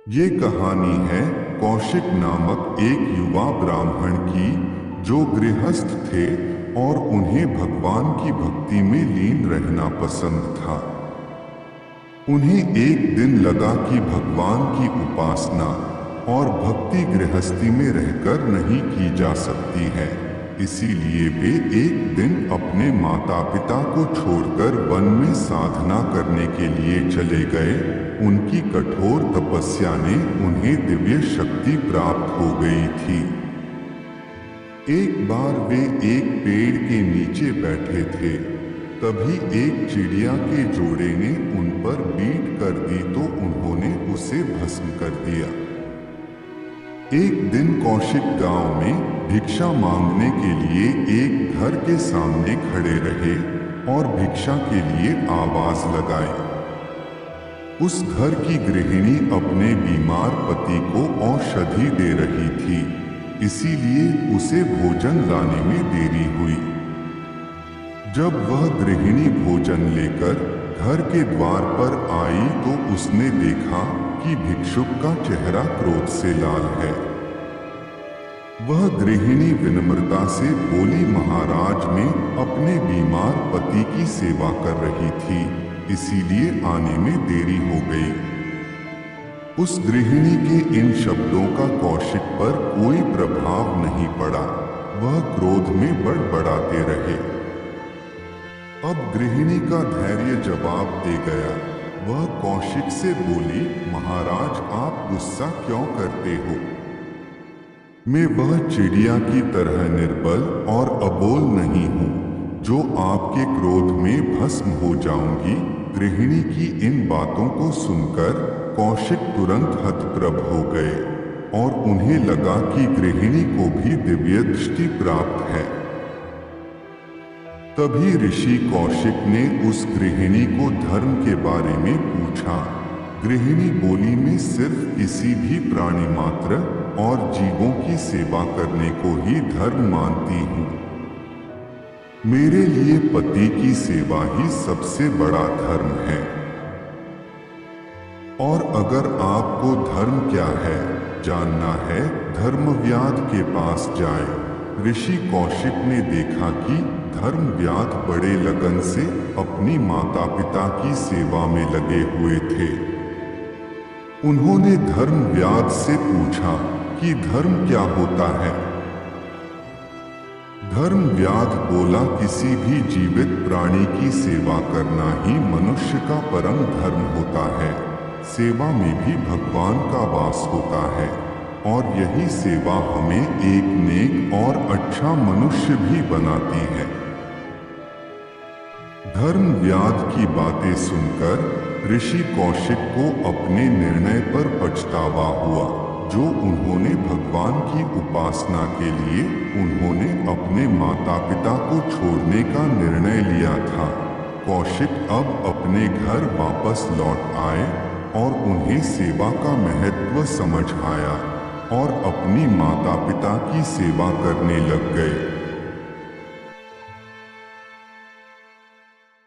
ये कहानी है कौशिक नामक एक युवा ब्राह्मण की, जो गृहस्थ थे और उन्हें भगवान की भक्ति में लीन रहना पसंद था। उन्हें एक दिन लगा कि भगवान की उपासना और भक्ति गृहस्थी में रहकर नहीं की जा सकती है। इसीलिए वे एक दिन अपने माता पिता को छोड़कर वन में साधना करने के लिए चले गए। उनकी कठोर तपस्या ने उन्हें दिव्य शक्ति प्राप्त हो गई थी। एक बार वे एक पेड़ के नीचे बैठे थे, तभी एक चिड़िया के जोड़े ने उन पर बीट कर दी तो उन्होंने उसे भस्म कर दिया। एक दिन कौशिक गांव में भिक्षा मांगने के लिए एक घर के सामने खड़े रहे और भिक्षा के लिए आवाज लगाई। उस घर की गृहिणी अपने बीमार पति को औषधि दे रही थी, इसीलिए उसे भोजन लाने में देरी हुई। जब वह गृहिणी भोजन लेकर घर के द्वार पर आई तो उसने देखा कि भिक्षुक का चेहरा क्रोध से लाल है। वह गृहिणी विनम्रता से बोली, महाराज मैं अपने बीमार पति की सेवा कर रही थी, इसीलिए आने में देरी हो गई। उस गृहिणी के इन शब्दों का कौशिक पर कोई प्रभाव नहीं पड़ा। वह क्रोध में बड़बड़ाते रहे। अब गृहिणी का धैर्य जवाब दे गया। वह कौशिक से बोली, महाराज आप गुस्सा क्यों करते हो? मैं वह चिड़िया की तरह निर्बल और अबोल नहीं हूँ जो आपके क्रोध में भस्म हो जाऊंगी। गृहिणी की इन बातों को सुनकर कौशिक तुरंत हतप्रभ हो गए और उन्हें लगा कि गृहिणी को भी दिव्य दृष्टि प्राप्त है। तभी ऋषि कौशिक ने उस गृहिणी को धर्म के बारे में पूछा। गृहिणी बोली, मैं सिर्फ किसी भी प्राणी मात्र और जीवों की सेवा करने को ही धर्म मानती हूँ। मेरे लिए पति की सेवा ही सबसे बड़ा धर्म है। और अगर आपको धर्म क्या है जानना है, धर्मव्याध के पास जाए। ऋषि कौशिक ने देखा कि धर्मव्याध बड़े लगन से अपनी माता पिता की सेवा में लगे हुए थे। उन्होंने धर्मव्याध से पूछा कि धर्म क्या होता है? धर्मव्याध बोला, किसी भी जीवित प्राणी की सेवा करना ही मनुष्य का परम धर्म होता है। सेवा में भी भगवान का वास होता है और यही सेवा हमें एक नेक और अच्छा मनुष्य भी बनाती है। धर्मव्याध की बातें सुनकर ऋषि कौशिक को अपने निर्णय पर पछतावा हुआ जो उन्होंने भगवान की उपासना के लिए उन्होंने अपने माता पिता को छोड़ने का निर्णय लिया था। कौशिक अब अपने घर वापस लौट आए और उन्हें सेवा का महत्व समझ आया और अपनी माता पिता की सेवा करने लग गए।